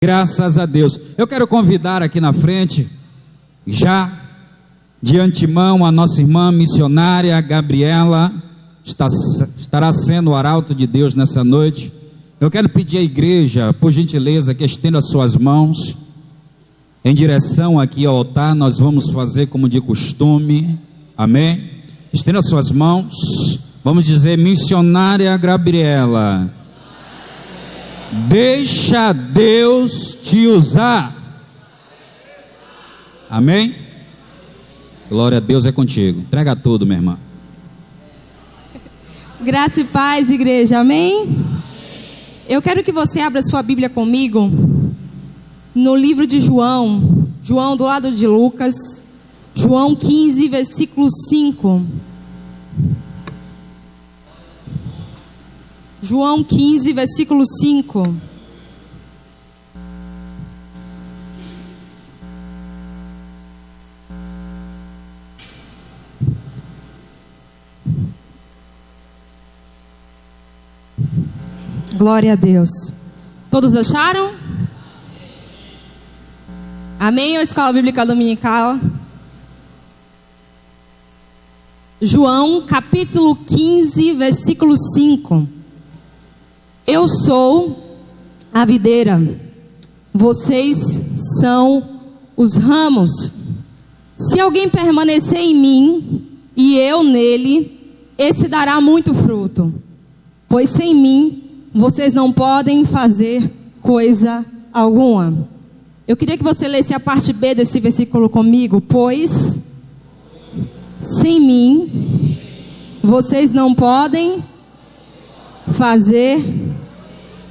Graças a Deus. Eu quero convidar aqui na frente, já de antemão, a nossa irmã missionária Gabriela, estará sendo o arauto de Deus nessa noite. Eu quero pedir à igreja, por gentileza, que estenda suas mãos em direção aqui ao altar. Nós vamos fazer como de costume, amém? Estenda suas mãos, vamos dizer: missionária Gabriela, deixa Deus te usar. Amém? Glória a Deus, é contigo. Entrega tudo, minha irmã. Graça e paz, igreja. Amém? Eu quero que você abra sua Bíblia comigo no livro de João. João do lado de Lucas. João 15, versículo 5. João 15, versículo 5. Glória a Deus. Todos acharam? Amém? Ou Escola Bíblica Dominical? João capítulo 15, versículo 5. Eu sou a videira, vocês são os ramos. Se alguém permanecer em mim e eu nele, esse dará muito fruto, pois sem mim vocês não podem fazer coisa alguma. Eu queria que você lesse a parte B desse versículo comigo. Pois sem mim vocês não podem fazer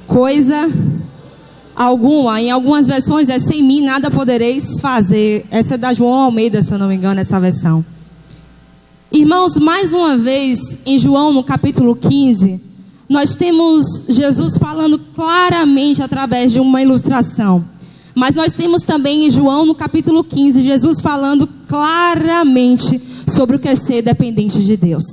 coisa alguma. Em algumas versões é: sem mim nada podereis fazer. Essa é da João Almeida, se eu não me engano, essa versão. Irmãos, mais uma vez em João no capítulo 15, nós temos Jesus falando claramente através de uma ilustração. Mas nós temos também em João no capítulo 15 Jesus falando claramente sobre o que é ser dependente de Deus.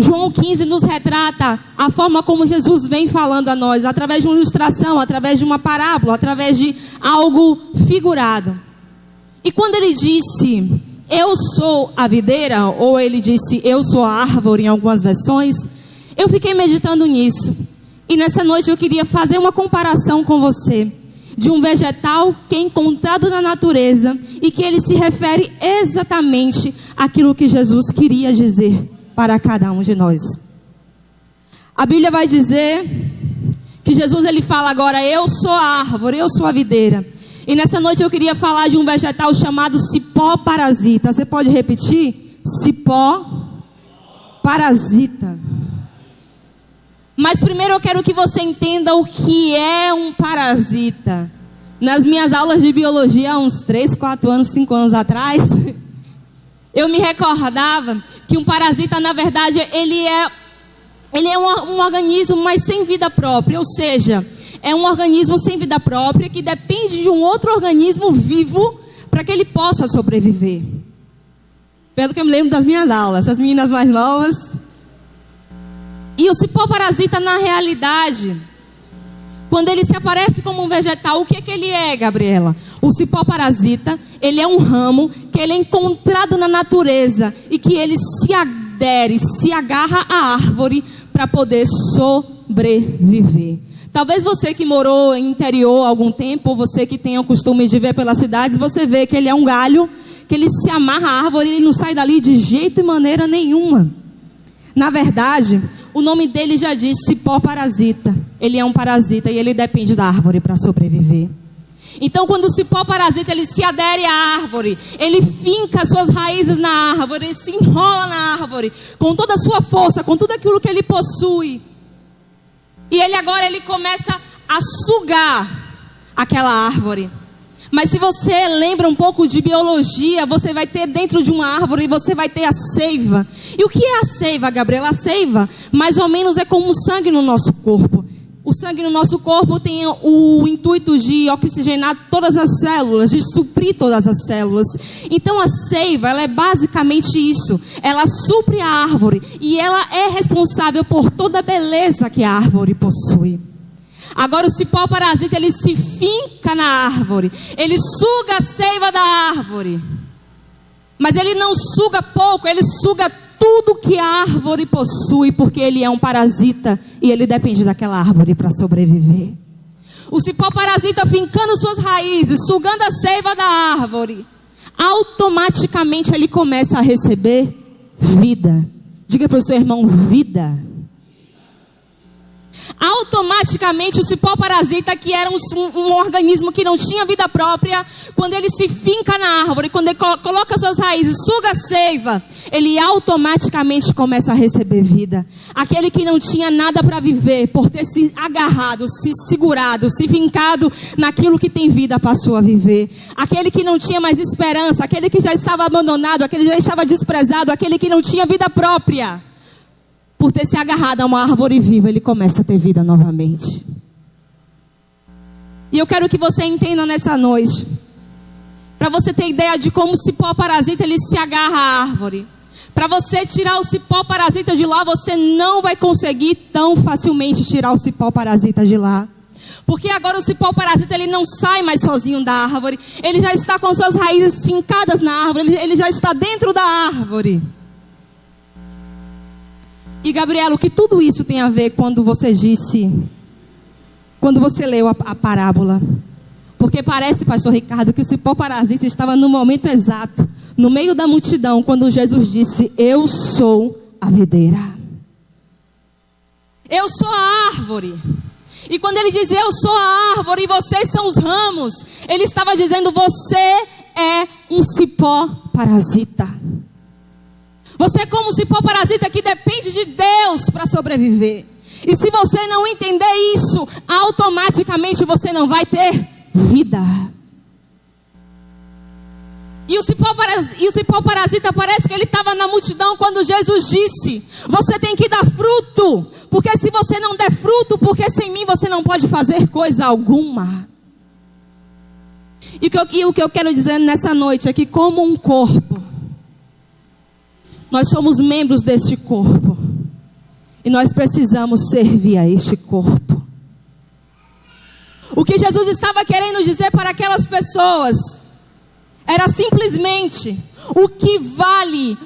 João 15 nos retrata a forma como Jesus vem falando a nós, através de uma ilustração, através de uma parábola, através de algo figurado. E quando ele disse: eu sou a videira, ou ele disse: eu sou a árvore, em algumas versões, eu fiquei meditando nisso. E nessa noite eu queria fazer uma comparação com você de um vegetal que é encontrado na natureza e que ele se refere exatamente àquilo que Jesus queria dizer para cada um de nós. A Bíblia vai dizer que Jesus, ele fala agora: eu sou a árvore, eu sou a videira. E nessa noite eu queria falar de um vegetal chamado cipó parasita. Você pode repetir? Cipó parasita. Mas primeiro eu quero que você entenda o que é um parasita. Nas minhas aulas de biologia, há uns 3, 4 anos, 5 anos atrás, eu me recordava que um parasita, na verdade, ele é um organismo, mas sem vida própria. Ou seja, é um organismo sem vida própria que depende de um outro organismo vivo para que ele possa sobreviver. Pelo que eu me lembro das minhas aulas, as meninas mais novas. E o cipó parasita, na realidade, quando ele se aparece como um vegetal, o que é que ele é, Gabriela? O cipó parasita, ele é um ramo que ele é encontrado na natureza e que ele se adere, se agarra à árvore para poder sobreviver. Talvez você que morou em interior há algum tempo, ou você que tenha o costume de ver pelas cidades, você vê que ele é um galho, que ele se amarra à árvore e ele não sai dali de jeito e maneira nenhuma. Na verdade, o nome dele já diz cipó parasita. Ele é um parasita e ele depende da árvore para sobreviver. Então, quando o cipó parasita, ele se adere à árvore, ele finca suas raízes na árvore, ele se enrola na árvore, com toda a sua força, com tudo aquilo que ele possui. E ele começa a sugar aquela árvore. Mas se você lembra um pouco de biologia, você vai ter dentro de uma árvore, você vai ter a seiva. E o que é a seiva, Gabriela? A seiva, mais ou menos, é como o sangue no nosso corpo. O sangue no nosso corpo tem o intuito de oxigenar todas as células, de suprir todas as células. Então a seiva, ela é basicamente isso. Ela supre a árvore e ela é responsável por toda a beleza que a árvore possui. Agora o cipó parasita, ele se finca na árvore. Ele suga a seiva da árvore. Mas ele não suga pouco, ele suga tudo que a árvore possui, porque ele é um parasita e ele depende daquela árvore para sobreviver. O cipó parasita fincando suas raízes, sugando a seiva da árvore, automaticamente ele começa a receber vida. Diga para o seu irmão: vida. Automaticamente o cipó parasita, que era um organismo que não tinha vida própria, quando ele se finca na árvore, quando ele coloca suas raízes, suga a seiva, ele automaticamente começa a receber vida. Aquele que não tinha nada para viver, por ter se agarrado, se segurado, se fincado naquilo que tem vida, passou a viver. Aquele que não tinha mais esperança, aquele que já estava abandonado, aquele que já estava desprezado, aquele que não tinha vida própria, por ter se agarrado a uma árvore viva, ele começa a ter vida novamente. E eu quero que você entenda nessa noite, para você ter ideia de como o cipó parasita, ele se agarra à árvore. Para você tirar o cipó parasita de lá, você não vai conseguir tão facilmente tirar o cipó parasita de lá. Porque agora o cipó parasita, ele não sai mais sozinho da árvore. Ele já está com suas raízes fincadas na árvore, ele já está dentro da árvore. E Gabriela, o que tudo isso tem a ver quando você leu a parábola? Porque parece, pastor Ricardo, que o cipó parasita estava no momento exato, no meio da multidão, quando Jesus disse: eu sou a videira. Eu sou a árvore. E quando ele diz: eu sou a árvore e vocês são os ramos, ele estava dizendo: você é um cipó parasita. Você é como um cipó parasita que depende de Deus para sobreviver. E se você não entender isso, automaticamente você não vai ter vida. E o cipó parasita parece que ele estava na multidão quando Jesus disse: você tem que dar fruto. Porque se você não der fruto, porque sem mim você não pode fazer coisa alguma. E o que eu quero dizer nessa noite é que, como um corpo, nós somos membros deste corpo. E nós precisamos servir a este corpo. O que Jesus estava querendo dizer para aquelas pessoas era simplesmente: o que vale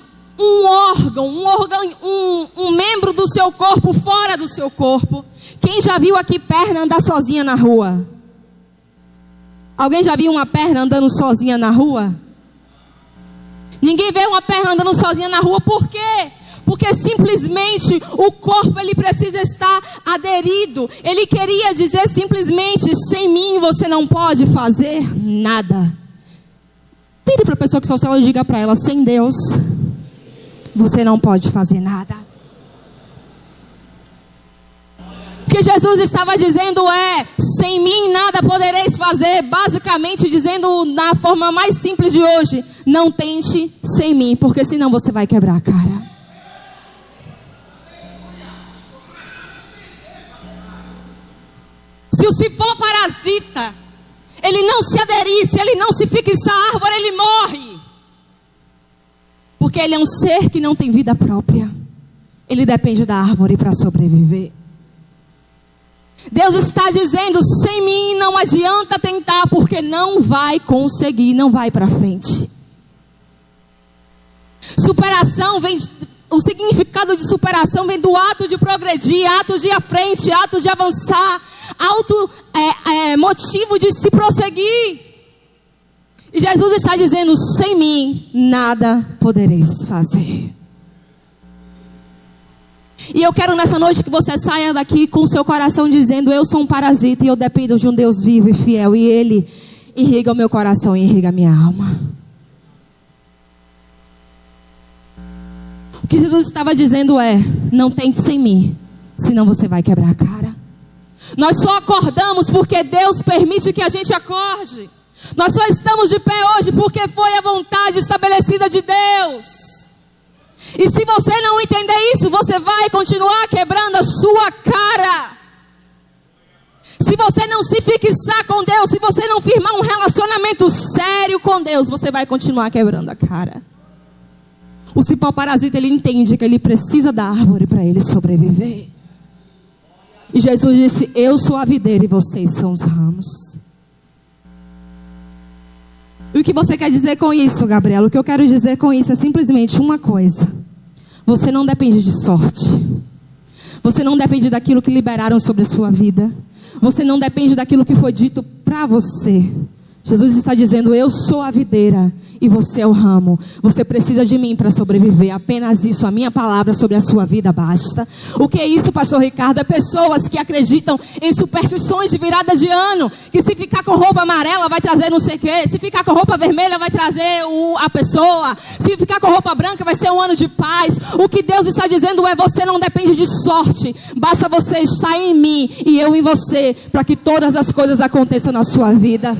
um membro do seu corpo fora do seu corpo. Quem já viu aqui perna andar sozinha na rua? Alguém já viu uma perna andando sozinha na rua? Ninguém vê uma perna andando sozinha na rua. Por quê? Porque simplesmente o corpo, ele precisa estar aderido. Ele queria dizer simplesmente: sem mim você não pode fazer nada. Vire para a pessoa que está ao céu e diga para ela: sem Deus você não pode fazer nada. O que Jesus estava dizendo é: sem mim nada podereis fazer. Basicamente dizendo, na forma mais simples de hoje: não tente sem mim, porque senão você vai quebrar a cara. Se o cipó parasita, ele não se aderisse, ele não se fixa à árvore, ele morre. Porque ele é um ser que não tem vida própria. Ele depende da árvore para sobreviver. Deus está dizendo: sem mim não adianta tentar, porque não vai conseguir, não vai para frente. Superação vem, o significado de superação vem do ato de progredir, ato de ir à frente, ato de avançar, motivo de se prosseguir. E Jesus está dizendo: sem mim nada podereis fazer. E eu quero nessa noite que você saia daqui com o seu coração dizendo: eu sou um parasita e eu dependo de um Deus vivo e fiel, e Ele irriga o meu coração e irriga a minha alma. O que Jesus estava dizendo é: não tente sem mim, senão você vai quebrar a cara. Nós só acordamos porque Deus permite que a gente acorde. Nós só estamos de pé hoje porque foi a vontade estabelecida de Deus. E se você não entender isso, você vai continuar quebrando a sua cara. Se você não se fixar com Deus, se você não firmar um relacionamento sério com Deus, você vai continuar quebrando a cara. O cipó parasita, ele entende que ele precisa da árvore para ele sobreviver. E Jesus disse: eu sou a videira e vocês são os ramos. E o que você quer dizer com isso, Gabriela? O que eu quero dizer com isso é simplesmente uma coisa: você não depende de sorte. Você não depende daquilo que liberaram sobre a sua vida. Você não depende daquilo que foi dito para você. Jesus está dizendo: eu sou a videira e você é o ramo. Você precisa de mim para sobreviver. Apenas isso, a minha palavra sobre a sua vida basta. O que é isso, pastor Ricardo? É pessoas que acreditam em superstições de virada de ano. Que se ficar com roupa amarela vai trazer não sei o quê. Se ficar com roupa vermelha vai trazer a pessoa. Se ficar com roupa branca vai ser um ano de paz. O que Deus está dizendo é: você não depende de sorte. Basta você estar em mim e eu em você, para que todas as coisas aconteçam na sua vida.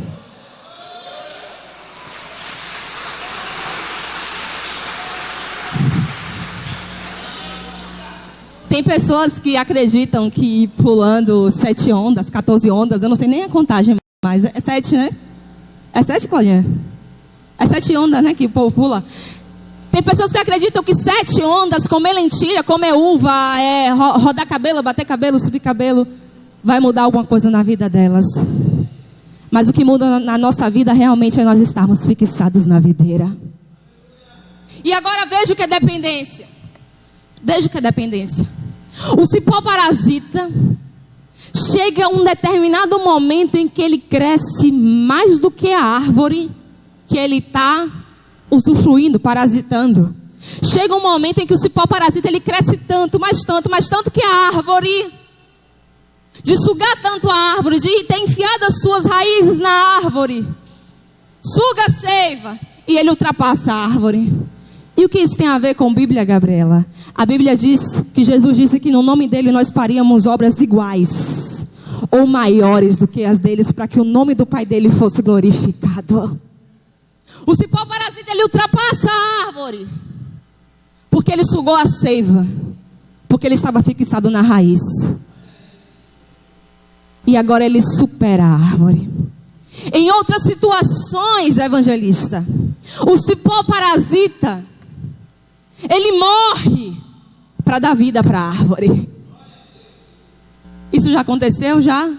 Tem pessoas que acreditam que pulando 7 ondas, 14 ondas, eu não sei nem a contagem, mas é 7, né? É 7, Claudinha? É 7 ondas, né, que o povo pula. Tem pessoas que acreditam que 7 ondas, comer lentilha, comer uva, rodar cabelo, bater cabelo, subir cabelo, vai mudar alguma coisa na vida delas. Mas o que muda na nossa vida realmente é nós estarmos fixados na videira. E agora veja o que é dependência. Veja o que é dependência. O cipó parasita chega a um determinado momento em que ele cresce mais do que a árvore que ele está usufruindo, parasitando. Chega um momento em que o cipó parasita ele cresce tanto, mais tanto que a árvore, de sugar tanto a árvore, de ter enfiado as suas raízes na árvore, suga a seiva e ele ultrapassa a árvore. E o que isso tem a ver com Bíblia, Gabriela? A Bíblia diz que Jesus disse que no nome dele nós faríamos obras iguais ou maiores do que as deles, para que o nome do Pai dele fosse glorificado. O cipó parasita ele ultrapassa a árvore porque ele sugou a seiva, porque ele estava fixado na raiz. E agora ele supera a árvore. Em outras situações, evangelista, o cipó parasita ele morre para dar vida para a árvore. Isso já aconteceu já?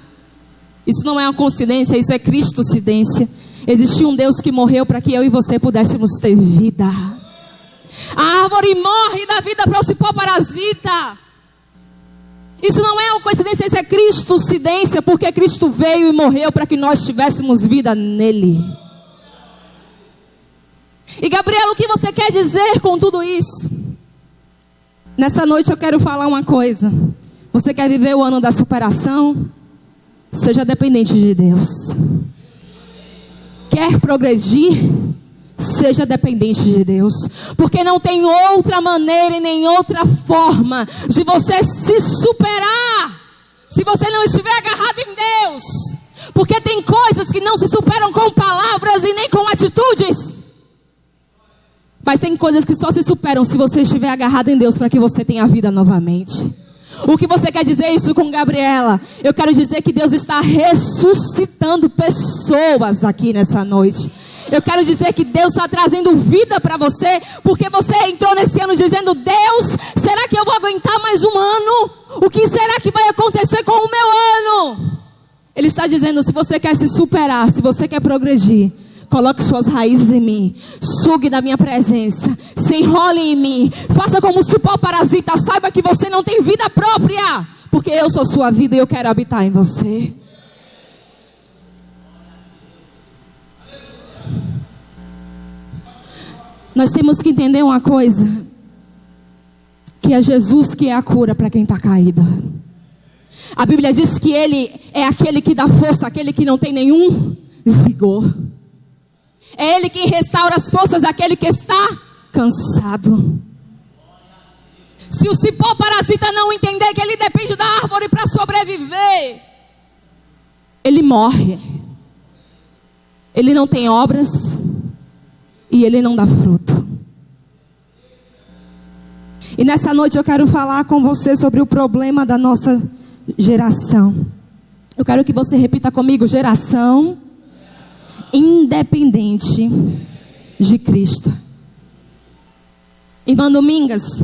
Isso não é uma coincidência, isso é cristocidência. Existiu um Deus que morreu para que eu e você pudéssemos ter vida. A árvore morre e dá vida para o cipó parasita. Isso não é uma coincidência, isso é cristocidência, porque Cristo veio e morreu para que nós tivéssemos vida nele. E Gabriela, o que você quer dizer com tudo isso? Nessa noite eu quero falar uma coisa. Você quer viver o ano da superação? Seja dependente de Deus. Quer progredir? Seja dependente de Deus. Porque não tem outra maneira e nem outra forma de você se superar se você não estiver agarrado em Deus. Porque tem coisas que não se superam com palavras e nem com atitudes. Mas tem coisas que só se superam se você estiver agarrado em Deus, para que você tenha vida novamente. O que você quer dizer isso com Gabriela? Eu quero dizer que Deus está ressuscitando pessoas aqui nessa noite. Eu quero dizer que Deus está trazendo vida para você, porque você entrou nesse ano dizendo: Deus, será que eu vou aguentar mais um ano? O que será que vai acontecer com o meu ano? Ele está dizendo: se você quer se superar, se você quer progredir, coloque suas raízes em mim, sugue da minha presença, se enrole em mim, faça como o cipó parasita, saiba que você não tem vida própria, porque eu sou sua vida e eu quero habitar em você. Nós temos que entender uma coisa, que é Jesus que é a cura para quem está caído. A Bíblia diz que Ele é aquele que dá força àquele que não tem nenhum vigor. É Ele quem restaura as forças daquele que está cansado. Se o cipó parasita não entender que ele depende da árvore para sobreviver, ele morre. Ele não tem obras e ele não dá fruto. E nessa noite eu quero falar com você sobre o problema da nossa geração. Eu quero que você repita comigo: geração independente de Cristo. Irmã Domingas,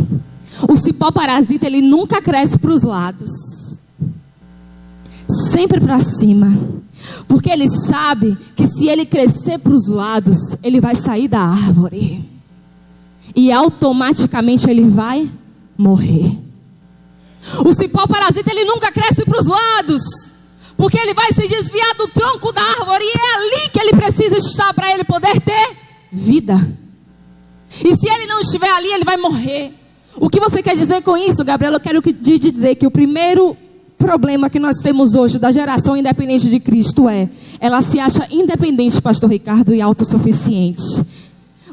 o cipó parasita ele nunca cresce para os lados. sempre para cima. Porque ele sabe que se ele crescer para os lados, ele vai sair da árvore. E automaticamente ele vai morrer. O cipó parasita, ele nunca cresce para os lados. Porque ele vai se desviar do tronco da árvore. E é ali que ele precisa estar para ele poder ter vida. E se ele não estiver ali, ele vai morrer. O que você quer dizer com isso, Gabriela? Eu quero te dizer que o primeiro problema que nós temos hoje da geração independente de Cristo ela se acha independente, pastor Ricardo, e autossuficiente.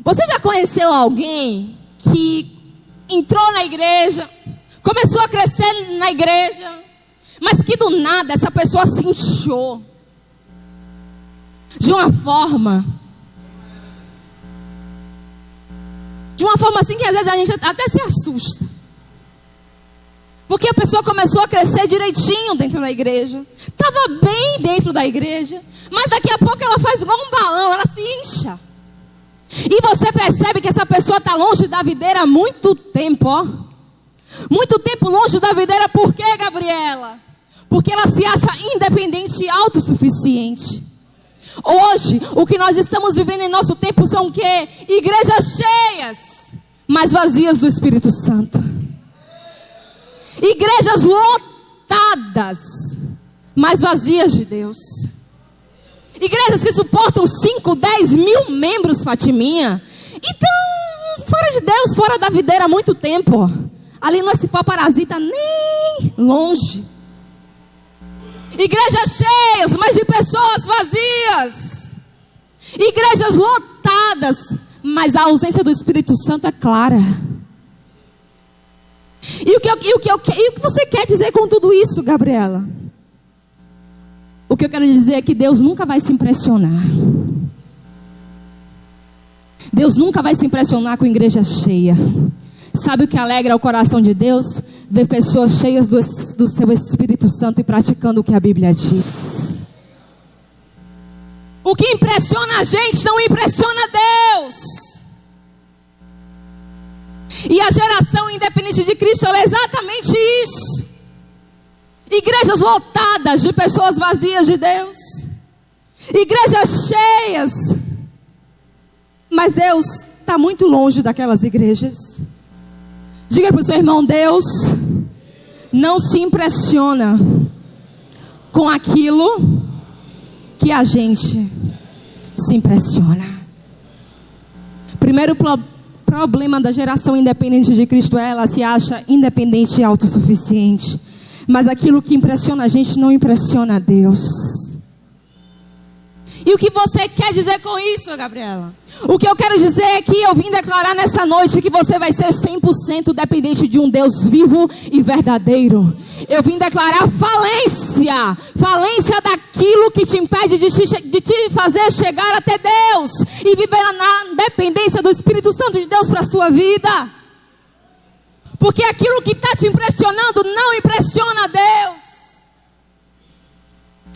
Você já conheceu alguém que entrou na igreja, começou a crescer na igreja, mas que do nada essa pessoa se inchou de uma forma assim que às vezes a gente até se assusta? Porque a pessoa começou a crescer direitinho dentro da igreja, estava bem dentro da igreja, mas daqui a pouco ela faz igual um balão, ela se incha. E você percebe que essa pessoa está longe da videira há muito tempo, ó. Muito tempo longe da videira. Por quê, Gabriela? Porque ela se acha independente e autossuficiente. Hoje, o que nós estamos vivendo em nosso tempo são o quê? Igrejas cheias, mas vazias do Espírito Santo. Igrejas lotadas, mas vazias de Deus. Igrejas que suportam 5, 10 mil membros, Fatiminha. Então, fora de Deus, fora da videira há muito tempo. Ali não é cipó parasita nem longe. Igrejas cheias, mas de pessoas vazias. Igrejas lotadas, mas a ausência do Espírito Santo é clara. E o que você quer dizer com tudo isso, Gabriela? O que eu quero dizer é que Deus nunca vai se impressionar. Deus nunca vai se impressionar com igreja cheia. Sabe o que alegra o coração de Deus? Ver pessoas cheias do seu Espírito Santo e praticando o que a Bíblia diz. O que impressiona a gente não impressiona Deus. E a geração independente de Cristo é exatamente isso. Igrejas lotadas de pessoas vazias de Deus. Igrejas cheias. Mas Deus está muito longe daquelas igrejas. Diga para o seu irmão: Deus não se impressiona com aquilo que a gente se impressiona. Primeiro problema da geração independente de Cristo ela se acha independente e autossuficiente. Mas aquilo que impressiona a gente não impressiona a Deus. E o que você quer dizer com isso, Gabriela? O que eu quero dizer é que eu vim declarar nessa noite que você vai ser 100% dependente de um Deus vivo e verdadeiro. Eu vim declarar falência. Falência daquilo que te impede de te fazer chegar até Deus. E viver na dependência do Espírito Santo de Deus para a sua vida. Porque aquilo que está te impressionando não impressiona a Deus.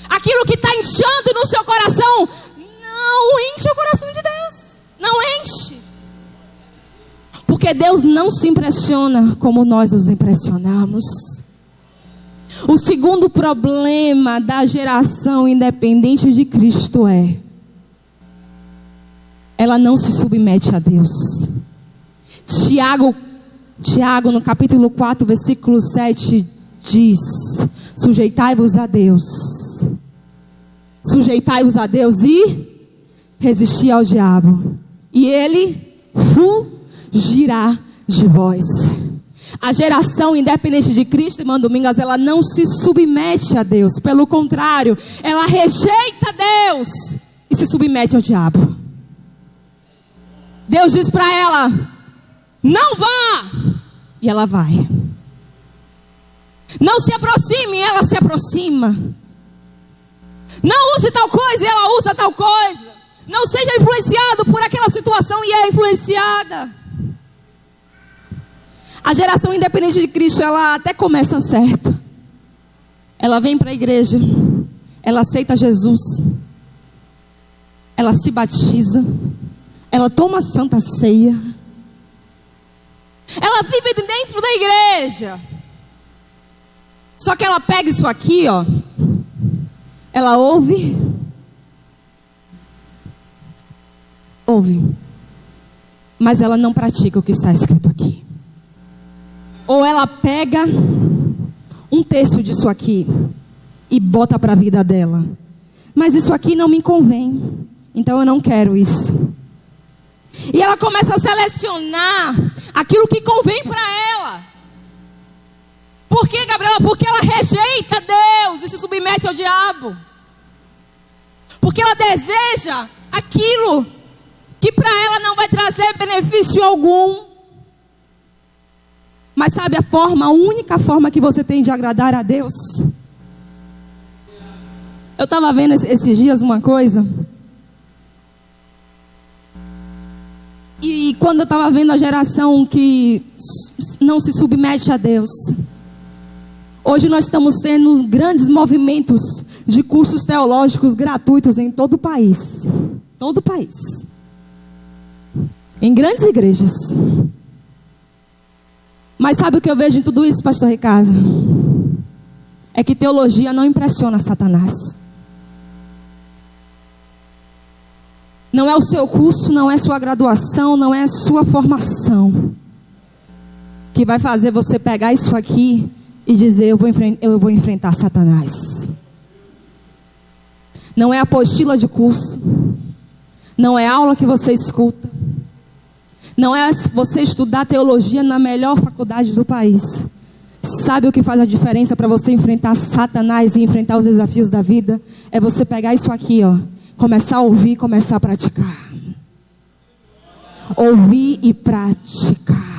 Aquilo que está inchando no seu coração não enche o coração de Deus. Não enche. Porque Deus não se impressiona como nós nos impressionamos. O segundo problema da geração independente de Cristo ela não se submete a Deus. Tiago, no capítulo 4, versículo 7, diz: sujeitai-vos a Deus. Sujeitai-vos a Deus e resisti ao diabo, e ele fugirá de vós. A geração independente de Cristo, irmã Domingas, ela não se submete a Deus. Pelo contrário, ela rejeita Deus e se submete ao diabo. Deus diz para ela: não vá, e ela vai. Não se aproxime, e ela se aproxima. Não use tal coisa, e ela usa tal coisa. Não seja influenciado por aquela situação, e é influenciada. A geração independente de Cristo, ela até começa certo. Ela vem para a igreja, ela aceita Jesus, ela se batiza, ela toma a santa ceia, ela vive dentro da igreja. Só que ela pega isso aqui, ó, Ela ouve, mas ela não pratica o que está escrito aqui. Ou ela pega um terço disso aqui e bota para a vida dela. Mas isso aqui não me convém, então eu não quero isso. E ela começa a selecionar aquilo que convém para ela. Por que, Gabriela? Porque ela rejeita Deus e se submete ao diabo. Porque ela deseja aquilo que para ela não vai trazer benefício algum. Mas sabe a única forma que você tem de agradar a Deus? Eu estava vendo esses dias uma coisa. E quando eu estava vendo a geração que não se submete a Deus. Hoje nós estamos tendo grandes movimentos de cursos teológicos gratuitos em todo o país. Todo o país. Em grandes igrejas. Mas sabe o que eu vejo em tudo isso, pastor Ricardo? É que teologia não impressiona Satanás. Não é o seu curso, não é sua graduação, não é a sua formação que vai fazer você pegar isso aqui e dizer, eu vou enfrentar Satanás. Não é apostila de curso, não é aula que você escuta, não é você estudar teologia na melhor faculdade do país. Sabe o que faz a diferença para você enfrentar Satanás e enfrentar os desafios da vida? É você pegar isso aqui, ó, começar a ouvir, começar a praticar. Ouvir e praticar.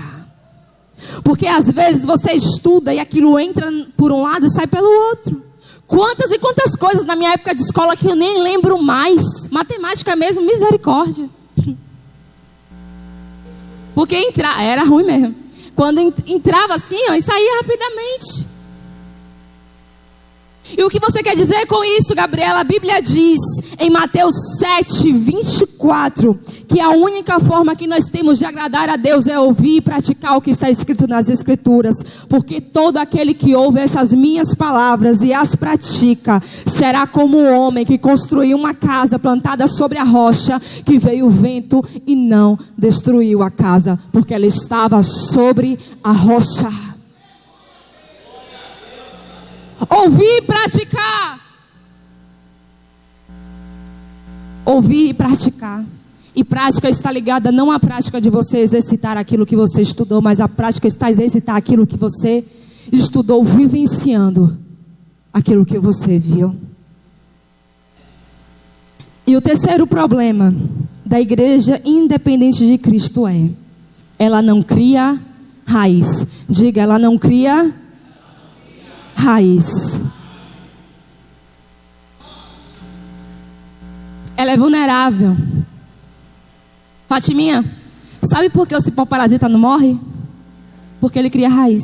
Porque às vezes você estuda e aquilo entra por um lado e sai pelo outro. Quantas e quantas coisas na minha época de escola que eu nem lembro mais. Matemática mesmo, misericórdia. Porque era ruim mesmo. Quando entrava assim, ó, e saía rapidamente. E o que você quer dizer com isso, Gabriela? A Bíblia diz em Mateus 7:24 que a única forma que nós temos de agradar a Deus é ouvir e praticar o que está escrito nas Escrituras. Porque todo aquele que ouve essas minhas palavras e as pratica será como o homem que construiu uma casa plantada sobre a rocha, que veio o vento e não destruiu a casa, porque ela estava sobre a rocha. Ouvir e praticar. Ouvir e praticar. E prática está ligada não à prática de você exercitar aquilo que você estudou, mas a prática está a exercitar aquilo que você estudou, vivenciando aquilo que você viu. E o terceiro problema da igreja independente de Cristo é: ela não cria raiz. Diga, ela não cria raiz. Ela é vulnerável. Fatiminha, sabe por que o cipó parasita não morre? Porque ele cria raiz.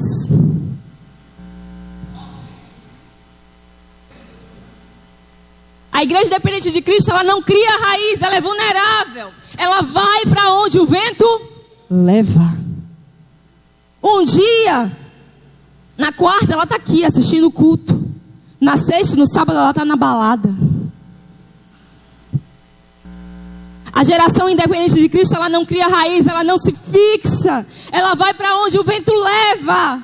A igreja dependente de Cristo, ela não cria raiz, ela é vulnerável. Ela vai para onde o vento leva. Um dia, na quarta, ela está aqui assistindo o culto. Na sexta, no sábado, ela está na balada. A geração independente de Cristo, ela não cria raiz, ela não se fixa. Ela vai para onde o vento leva.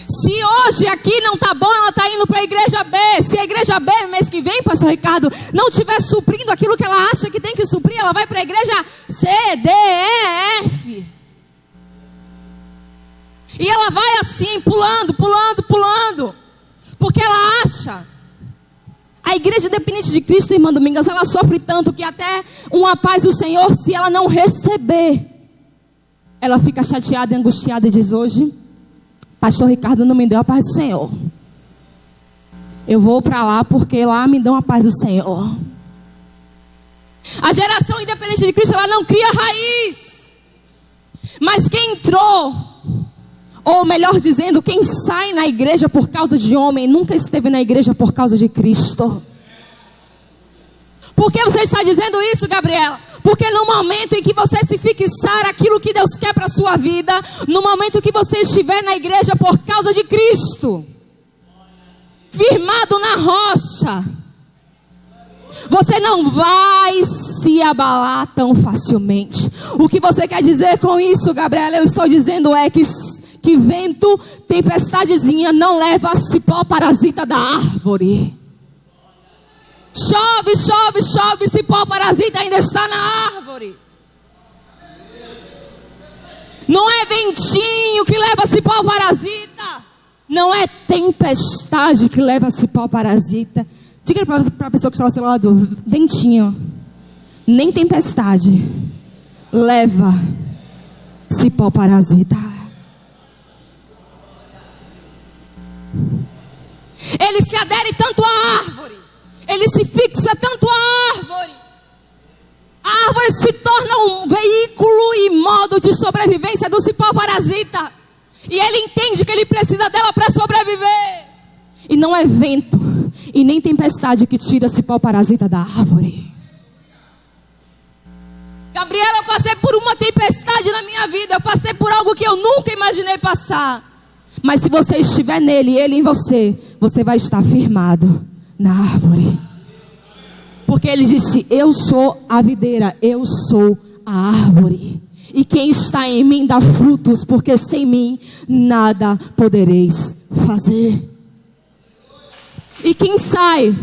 Se hoje aqui não está bom, ela está indo para a igreja B. Se a igreja B, no mês que vem, pastor Ricardo, não estiver suprindo aquilo que ela acha que tem que suprir, ela vai para a igreja C, D, E, F. E ela vai assim, pulando. Porque ela acha. A igreja independente de Cristo, irmã Domingas, ela sofre tanto que até uma paz do Senhor, se ela não receber, ela fica chateada e angustiada e diz: hoje, pastor Ricardo não me deu a paz do Senhor. Eu vou para lá porque lá me dão a paz do Senhor. A geração independente de Cristo, ela não cria raiz. Mas quem entrou, ou melhor dizendo, quem sai na igreja por causa de homem, nunca esteve na igreja por causa de Cristo. Por que você está dizendo isso, Gabriela? Porque no momento em que você se fixar aquilo que Deus quer para a sua vida, no momento que você estiver na igreja por causa de Cristo, firmado na rocha. Você não vai se abalar tão facilmente. O que você quer dizer com isso, Gabriela? Eu estou dizendo que vento, tempestadezinha não leva cipó parasita da árvore. Chove, chove, chove, cipó parasita ainda está na árvore. Não é ventinho que leva cipó parasita. Não é tempestade que leva cipó parasita. Diga para a pessoa que está ao seu lado: ventinho, nem tempestade leva cipó parasita. Ele se adere tanto à árvore, ele se fixa tanto à árvore. A árvore se torna um veículo e modo de sobrevivência do cipó parasita. E ele entende que ele precisa dela para sobreviver. E não é vento e nem tempestade que tira cipó parasita da árvore. Gabriela, eu passei por uma tempestade na minha vida. Eu passei por algo que eu nunca imaginei passar. Mas se você estiver nele e ele em você, você vai estar firmado na árvore. Porque ele disse: eu sou a videira, eu sou a árvore. E quem está em mim dá frutos, porque sem mim nada podereis fazer. E quem sai?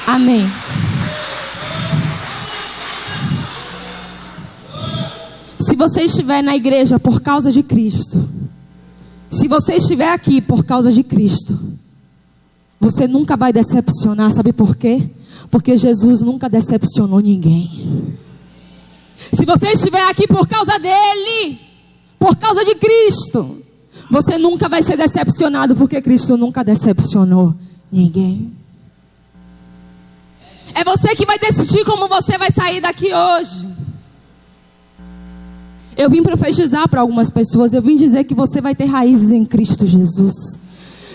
Amém. Se você estiver na igreja por causa de Cristo, se você estiver aqui por causa de Cristo, você nunca vai decepcionar. Sabe por quê? Porque Jesus nunca decepcionou ninguém. Se você estiver aqui por causa dele, por causa de Cristo, você nunca vai ser decepcionado, porque Cristo nunca decepcionou ninguém. É você que vai decidir como você vai sair daqui hoje. Eu vim profetizar para algumas pessoas. Eu vim dizer que você vai ter raízes em Cristo Jesus.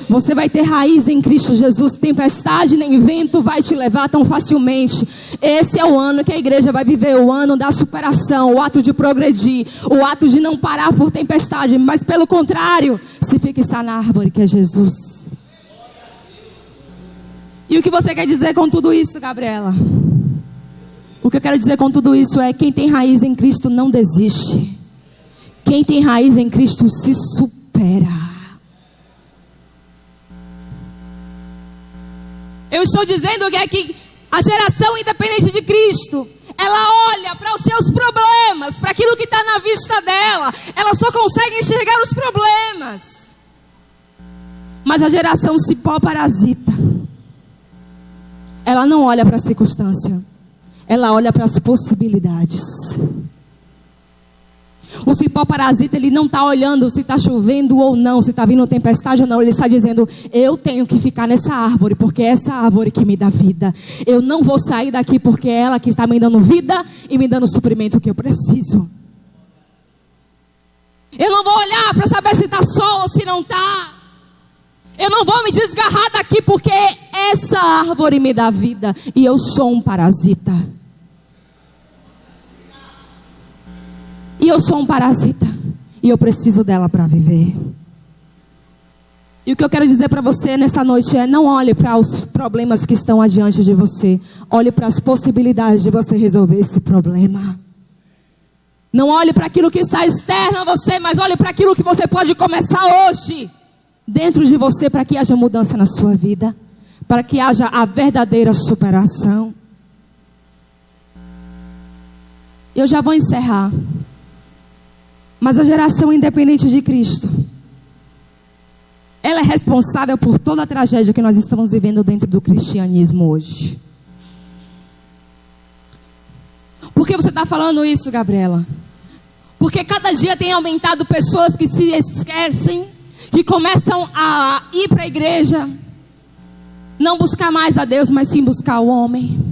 Você vai ter raiz em Cristo Jesus. Tempestade nem vento vai te levar tão facilmente. Esse é o ano que a igreja vai viver. O ano da superação. O ato de progredir. O ato de não parar por tempestade. Mas pelo contrário, se fixar na árvore que é Jesus. E o que você quer dizer com tudo isso, Gabriela? O que eu quero dizer com tudo isso é: quem tem raiz em Cristo não desiste. Quem tem raiz em Cristo se supera. Eu estou dizendo que a geração independente de Cristo, ela olha para os seus problemas, para aquilo que está na vista dela. Ela só consegue enxergar os problemas. Mas a geração cipó parasita, ela não olha para a circunstância, ela olha para as possibilidades. O cipó parasita, ele não está olhando se está chovendo ou não, se está vindo tempestade ou não. Ele está dizendo: eu tenho que ficar nessa árvore, porque é essa árvore que me dá vida. Eu não vou sair daqui, porque é ela que está me dando vida e me dando o suprimento que eu preciso. Eu não vou olhar para saber se está sol ou se não está. Eu não vou me desgarrar daqui, porque essa árvore me dá vida e eu sou um parasita. E eu sou um parasita. E eu preciso dela para viver. E o que eu quero dizer para você nessa noite é: não olhe para os problemas que estão adiante de você. Olhe para as possibilidades de você resolver esse problema. Não olhe para aquilo que está externo a você, mas olhe para aquilo que você pode começar hoje dentro de você, para que haja mudança na sua vida, para que haja a verdadeira superação. Eu já vou encerrar. Mas a geração independente de Cristo, ela é responsável por toda a tragédia que nós estamos vivendo dentro do cristianismo hoje. Por que você está falando isso, Gabriela? Porque cada dia tem aumentado pessoas que se esquecem, que começam a ir para a igreja, não buscar mais a Deus, mas sim buscar o homem.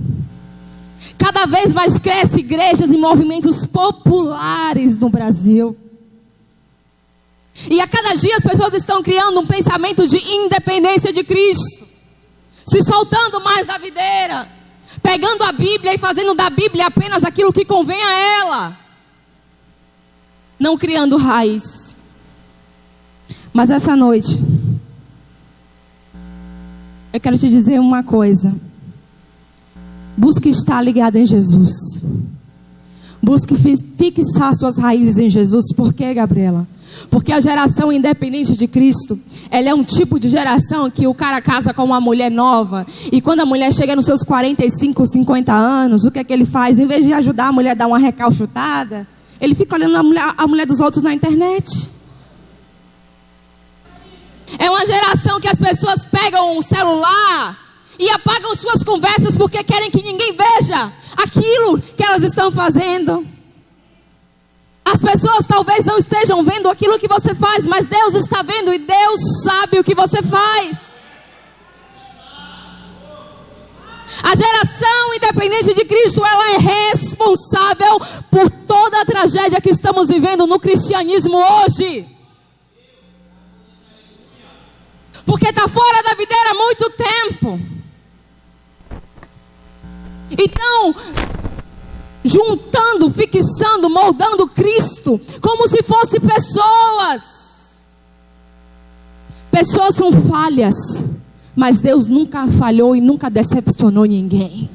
Cada vez mais cresce igrejas e movimentos populares no Brasil. E a cada dia as pessoas estão criando um pensamento de independência de Cristo, se soltando mais da videira, pegando a Bíblia e fazendo da Bíblia apenas aquilo que convém a ela, não criando raiz. Mas essa noite, eu quero te dizer uma coisa. Busque estar ligado em Jesus. Busque fixar suas raízes em Jesus. Por quê, Gabriela? Porque a geração independente de Cristo, ela é um tipo de geração que o cara casa com uma mulher nova. E quando a mulher chega nos seus 45, 50 anos, o que é que ele faz? Em vez de ajudar a mulher a dar uma recalchutada, ele fica olhando a mulher dos outros na internet. É uma geração que as pessoas pegam o celular e apagam suas conversas porque querem que ninguém veja aquilo que elas estão fazendo. As pessoas talvez não estejam vendo aquilo que você faz, mas Deus está vendo e Deus sabe o que você faz. A geração independente de Cristo, ela é responsável por toda a tragédia que estamos vivendo no cristianismo hoje. Porque está fora da videira há muito tempo. Então, juntando, fixando, moldando Cristo como se fosse pessoas. Pessoas são falhas, mas Deus nunca falhou e nunca decepcionou ninguém.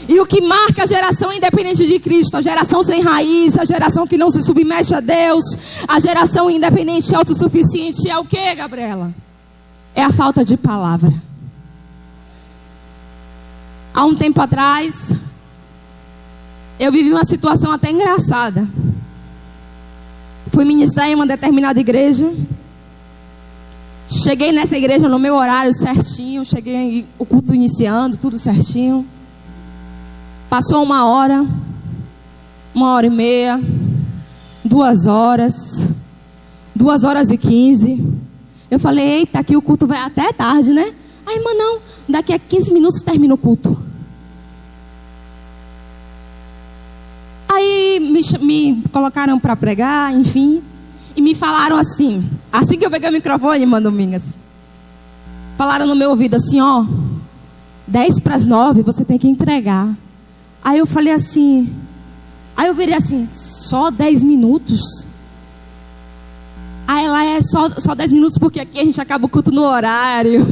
E o que marca a geração independente de Cristo, a geração sem raiz, a geração que não se submete a Deus, a geração independente e autossuficiente é o que, Gabriela? É a falta de palavra. Há um tempo atrás, eu vivi uma situação até engraçada. Fui ministrar em uma determinada igreja. Cheguei nessa igreja no meu horário certinho. Cheguei o culto iniciando, tudo certinho. Passou 1 hora, 1h30, 2 horas, 2h15. Eu falei, eita, aqui o culto vai até tarde, né? Aí, irmã, não, daqui a 15 minutos termina o culto. Aí me colocaram para pregar, enfim. E me falaram assim que eu peguei o microfone, irmã Domingas. Falaram no meu ouvido assim, ó, 8:50 você tem que entregar. Aí eu falei assim, aí eu virei assim, só 10 minutos? Aí ela é só 10 minutos porque aqui a gente acaba o culto no horário.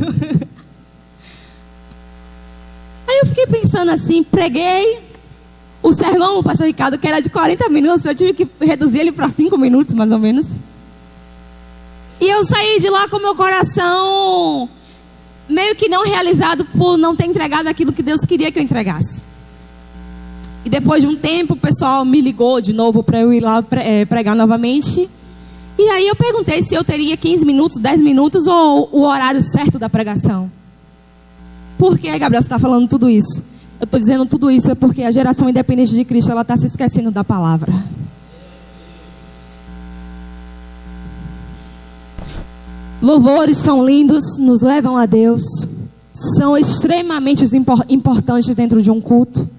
Aí eu fiquei pensando assim, preguei o sermão, o pastor Ricardo, que era de 40 minutos, eu tive que reduzir ele para 5 minutos, mais ou menos. E eu saí de lá com meu coração meio que não realizado por não ter entregado aquilo que Deus queria que eu entregasse. E depois de um tempo, o pessoal me ligou de novo para eu ir lá pregar novamente. E aí eu perguntei se eu teria 15 minutos, 10 minutos ou o horário certo da pregação. Por que, Gabriel, você está falando tudo isso? Eu estou dizendo tudo isso é porque a geração independente de Cristo, ela está se esquecendo da palavra. Louvores são lindos, nos levam a Deus. São extremamente importantes dentro de um culto.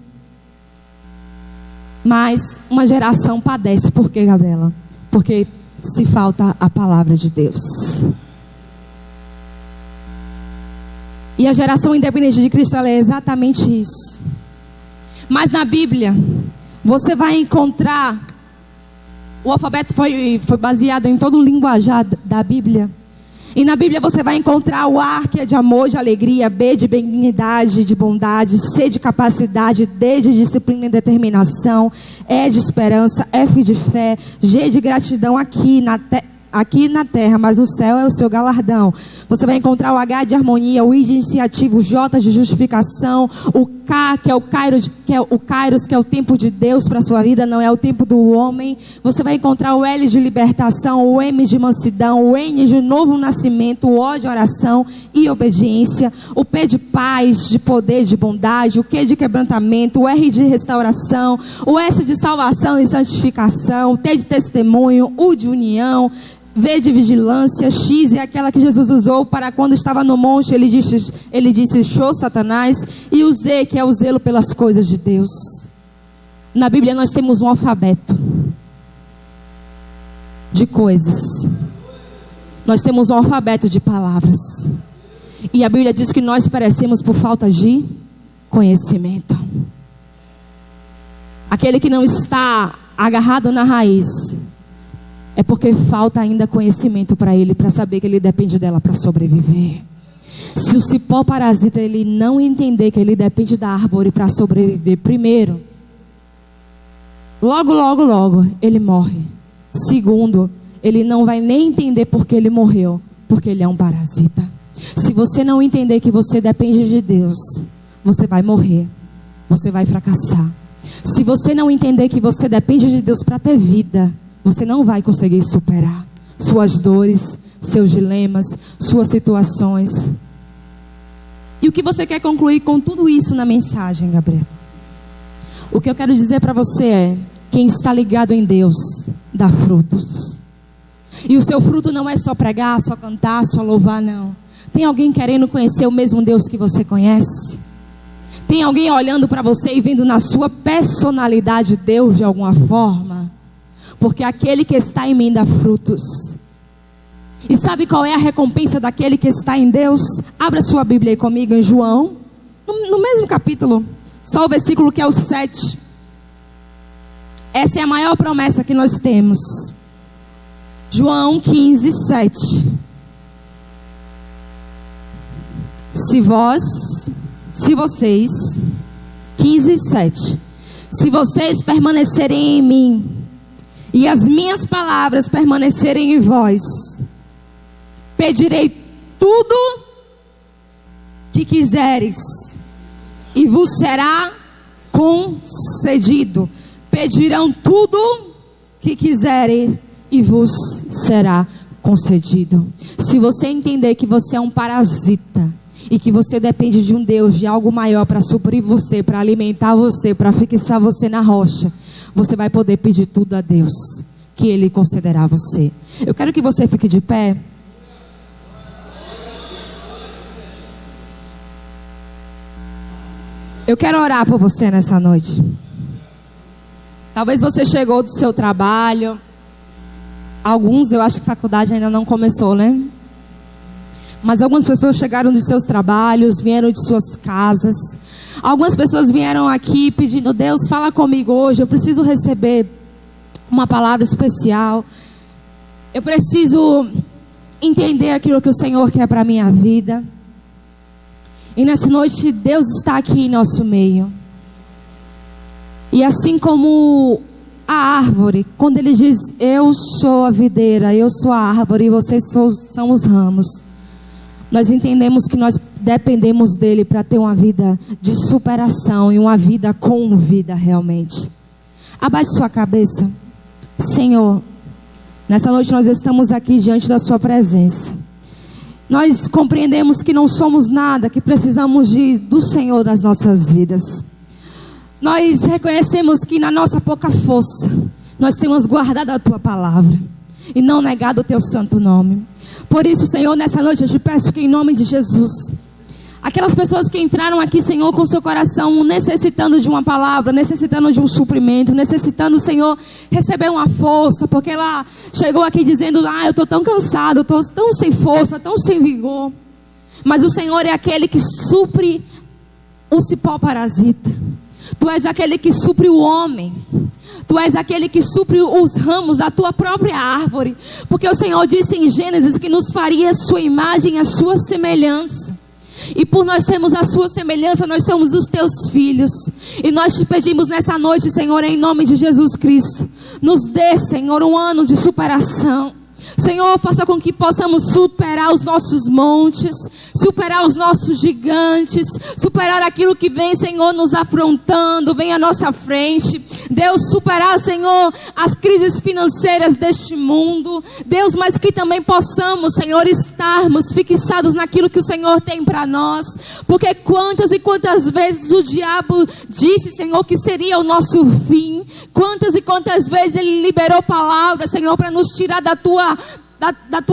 Mas uma geração padece. Por quê, Gabriela? Porque se falta a palavra de Deus. E a geração independente de Cristo, ela é exatamente isso. Mas na Bíblia, você vai encontrar, o alfabeto foi baseado em todo o linguajar da Bíblia. E na Bíblia você vai encontrar o A, que é de amor, de alegria, B de benignidade, de bondade, C de capacidade, D de disciplina e determinação, E de esperança, F de fé, G de gratidão aqui na terra, mas no céu é o seu galardão. Você vai encontrar o H de harmonia, o I de iniciativa, o J de justificação, o K, que é o Kairos, que é o tempo de Deus para a sua vida, não é o tempo do homem. Você vai encontrar o L de libertação, o M de mansidão, o N de novo nascimento, o O de oração e obediência, o P de paz, de poder, de bondade, o Q de quebrantamento, o R de restauração, o S de salvação e santificação, o T de testemunho, U de união, V de vigilância, X é aquela que Jesus usou para quando estava no monte, ele disse, show Satanás, e o Z, que é o zelo pelas coisas de Deus. Na Bíblia nós temos um alfabeto de coisas. Nós temos um alfabeto de palavras. E a Bíblia diz que nós perecemos por falta de conhecimento. Aquele que não está agarrado na raiz, é porque falta ainda conhecimento para ele, para saber que ele depende dela para sobreviver. Se o cipó parasita ele não entender que ele depende da árvore para sobreviver, primeiro, logo ele morre. Segundo, ele não vai nem entender porque ele morreu, porque ele é um parasita. Se você não entender que você depende de Deus, você vai morrer, você vai fracassar. Se você não entender que você depende de Deus para ter vida, você não vai conseguir superar suas dores, seus dilemas, suas situações. E o que você quer concluir com tudo isso na mensagem, Gabriel? O que eu quero dizer para você é: quem está ligado em Deus dá frutos. E o seu fruto não é só pregar, só cantar, só louvar, não. Tem alguém querendo conhecer o mesmo Deus que você conhece? Tem alguém olhando para você e vendo na sua personalidade Deus de alguma forma? Porque aquele que está em mim dá frutos. E sabe qual é a recompensa daquele que está em Deus? Abra sua Bíblia aí comigo em João, no mesmo capítulo, só o versículo que é o 7. Essa é a maior promessa que nós temos. João 15, 7. Se vocês, 15, 7. Se vocês permanecerem em mim, e as minhas palavras permanecerem em vós, pedirei tudo que quiseres, e vos será concedido. Pedirão tudo que quiserem, e vos será concedido. Se você entender que você é um parasita, e que você depende de um Deus, de algo maior para suprir você, para alimentar você, para fixar você na rocha, você vai poder pedir tudo a Deus, que Ele concederá a você. Eu quero que você fique de pé. Eu quero orar por você nessa noite. Talvez você chegou do seu trabalho. Alguns, eu acho que a faculdade ainda não começou, né? Mas algumas pessoas chegaram dos seus trabalhos, vieram de suas casas. Algumas pessoas vieram aqui pedindo: Deus, fala comigo hoje, eu preciso receber uma palavra especial. Eu preciso entender aquilo que o Senhor quer para a minha vida. E nessa noite Deus está aqui em nosso meio. E assim como a árvore, quando Ele diz: eu sou a videira, eu sou a árvore e vocês são os ramos, nós entendemos que nós dependemos dEle para ter uma vida de superação e uma vida com vida realmente. Abaixe sua cabeça. Senhor, nessa noite nós estamos aqui diante da sua presença. Nós compreendemos que não somos nada, que precisamos do Senhor nas nossas vidas. Nós reconhecemos que na nossa pouca força, nós temos guardado a tua palavra e não negado o teu santo nome. Por isso, Senhor, nessa noite eu te peço que em nome de Jesus, aquelas pessoas que entraram aqui, Senhor, com seu coração necessitando de uma palavra, necessitando de um suprimento, necessitando, Senhor, receber uma força, porque ela chegou aqui dizendo: eu estou tão cansado, estou tão sem força, tão sem vigor. Mas o Senhor é aquele que supre o cipó parasita. Tu és aquele que supre o homem. Tu és aquele que supre os ramos da tua própria árvore. Porque o Senhor disse em Gênesis que nos faria a sua imagem, a sua semelhança. E por nós termos a sua semelhança, nós somos os teus filhos. E nós te pedimos nessa noite, Senhor, em nome de Jesus Cristo, nos dê, Senhor, um ano de superação. Senhor, faça com que possamos superar os nossos montes, superar os nossos gigantes, superar aquilo que vem, Senhor, nos afrontando, vem à nossa frente. Deus, superar, Senhor, as crises financeiras deste mundo. Deus, mas que também possamos, Senhor, estarmos fixados naquilo que o Senhor tem para nós. Porque quantas e quantas vezes o diabo disse, Senhor, que seria o nosso fim. Quantas e quantas vezes ele liberou palavras, Senhor, para nos tirar da tua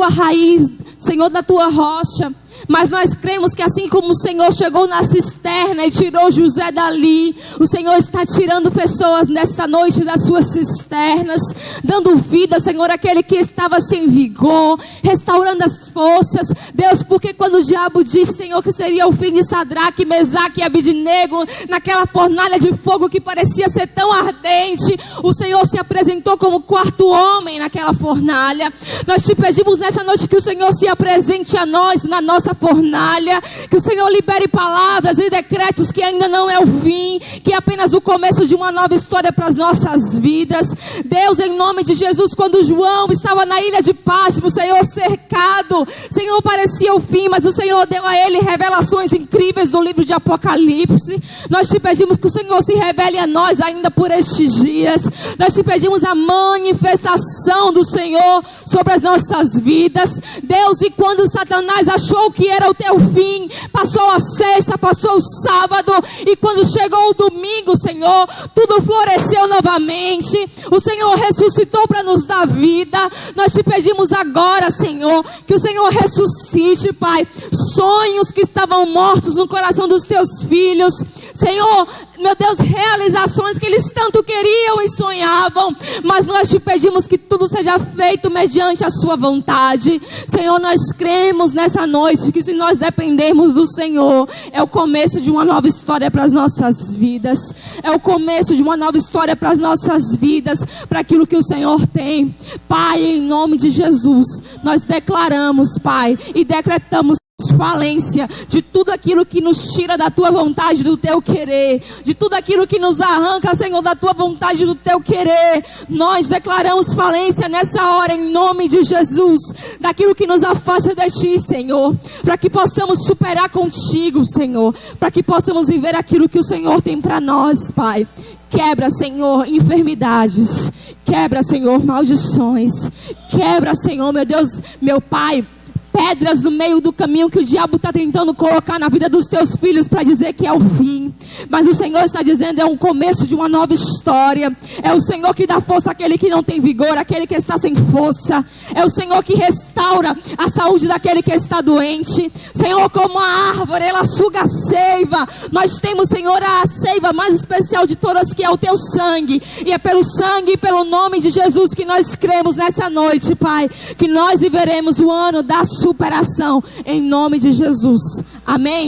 raiz, Senhor, da tua rocha. Mas nós cremos que assim como o Senhor chegou na cisterna e tirou José dali, o Senhor está tirando pessoas nesta noite das suas cisternas, dando vida, Senhor, àquele que estava sem vigor, restaurando as forças. Deus, porque quando quando o diabo disse, Senhor, que seria o fim de Sadraque, Mesaque e Abidnego, naquela fornalha de fogo que parecia ser tão ardente, o Senhor se apresentou como quarto homem naquela fornalha. Nós te pedimos nessa noite que o Senhor se apresente a nós na nossa fornalha, que o Senhor libere palavras e decretos que ainda não é o fim, que é apenas o começo de uma nova história para as nossas vidas. Deus, em nome de Jesus, quando João estava na ilha de Patmos, Senhor, cercado, Senhor, parecia o fim, mas o Senhor deu a ele revelações incríveis do livro de Apocalipse. Nós te pedimos que o Senhor se revele a nós ainda por estes dias. Nós te pedimos a manifestação do Senhor sobre as nossas vidas. Deus, e quando Satanás achou que era o teu fim, passou a sexta, passou o sábado, e quando chegou o domingo, Senhor, tudo floresceu novamente. O Senhor ressuscitou para nos dar vida. Nós te pedimos agora, Senhor, que o Senhor ressuscite, Pai, sonhos que estavam mortos no coração dos teus filhos. Senhor, meu Deus, realizações que eles tanto queriam e sonhavam, mas nós te pedimos que tudo seja feito mediante a sua vontade. Senhor, nós cremos nessa noite que se nós dependermos do Senhor, é o começo de uma nova história para as nossas vidas, é o começo de uma nova história para as nossas vidas, para aquilo que o Senhor tem. Pai, em nome de Jesus, nós declaramos, Pai, e decretamos falência de tudo aquilo que nos tira da tua vontade, do teu querer, de tudo aquilo que nos arranca, Senhor, da tua vontade, do teu querer. Nós declaramos falência nessa hora, em nome de Jesus, daquilo que nos afasta de ti, Senhor, para que possamos superar contigo, Senhor, para que possamos viver aquilo que o Senhor tem para nós, Pai. Quebra, Senhor, enfermidades, quebra, Senhor, maldições, quebra, Senhor, meu Deus, meu Pai, pedras no meio do caminho que o diabo está tentando colocar na vida dos teus filhos para dizer que é o fim. Mas o Senhor está dizendo, é um começo de uma nova história. É o Senhor que dá força àquele que não tem vigor, àquele que está sem força. É o Senhor que restaura a saúde daquele que está doente. Senhor, como a árvore, ela suga a seiva. Nós temos, Senhor, a seiva mais especial de todas, que é o teu sangue. E é pelo sangue e pelo nome de Jesus que nós cremos nessa noite, Pai, que nós viveremos o ano da superação, em nome de Jesus. Amém.